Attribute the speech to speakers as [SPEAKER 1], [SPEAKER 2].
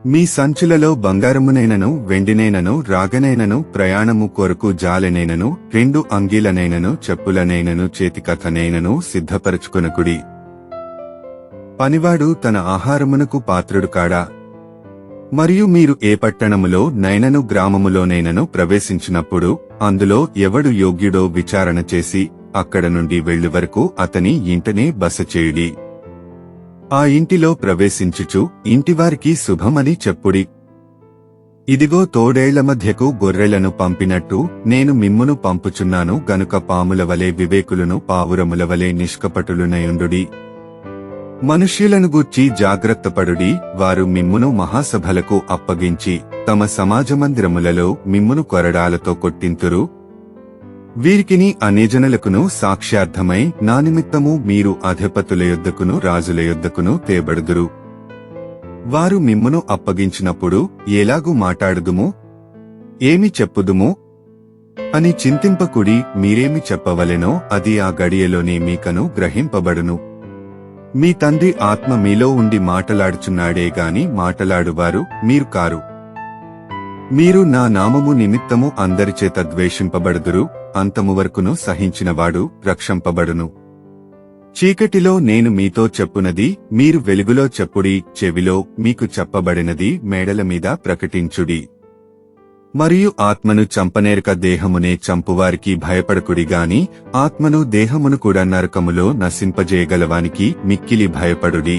[SPEAKER 1] మీ సంచులలో బంగారమునైనను వెండినైనను రాగనైనను ప్రయాణము కొరకు జాలెనైనను 2 అంగీలనైనను చెప్పులనైనను చేతికథనైనను సిద్ధపరచుకొనకుడి. పనివాడు తన ఆహారమునకు పాత్రుడు కాడా? మరియు మీరు ఏ పట్టణములో నైనను గ్రామములోనైనను ప్రవేశించినప్పుడు అందులో ఎవడు యోగ్యుడో విచారణ చేసి అక్కడ నుండి వెళ్ళు వరకు అతని ఇంటనే బస చేయుడి. ఆ ఇంటిలో ప్రవేశించుచు ఇంటివారికి శుభమని చెప్పుడి. ఇదిగో తోడేళ్ల మధ్యకు గొర్రెలను పంపినట్టు నేను మిమ్మును పంపుచున్నాను గనుక పాముల వలె వివేకులను పావురముల వలె నిష్కపటులునయుండుడి. మనుష్యులను గూర్చి జాగ్రత్తపడుడి, వారు మిమ్మును మహాసభలకు అప్పగించి తమ సమాజమందిరములలో మిమ్మును కొరడాలతో కొట్టింతురు. వీరికిని అన్యజనులకును సాక్ష్యార్థమై నా నిమిత్తము మీరు అధిపతుల యొద్దకును రాజుల యొద్దకును తేబడుదురు. వారు మిమ్మును అప్పగించినప్పుడు ఎలాగు మాటాడుదుము, ఏమి చెప్పుదుము అని చింతింపకుడి. మీరేమి చెప్పవలెనో అది ఆ గడియలోనే మీకను గ్రహింపబడును. మీ తండ్రి ఆత్మ మీలో ఉండి మాటలాడుచున్నాడే గాని మాటలాడువారు మీరు కారు. మీరు నా నామము నిమిత్తము అందరిచేత ద్వేషింపబడుదురు, అంతము వరకును సహించినవాడు రక్షింపబడును. చీకటిలో నేను మీతో చెప్పునది మీరు వెలుగులో చెప్పుడి, చెవిలో మీకు చెప్పబడినది మేడల మీద ప్రకటించుడి. మరియు ఆత్మను చంపనేరక దేహమునే చంపువారికి భయపడకుడిగాని ఆత్మను దేహమును కూడా నరకములో నశింపజేయగలవానికి మిక్కిలి భయపడుడి.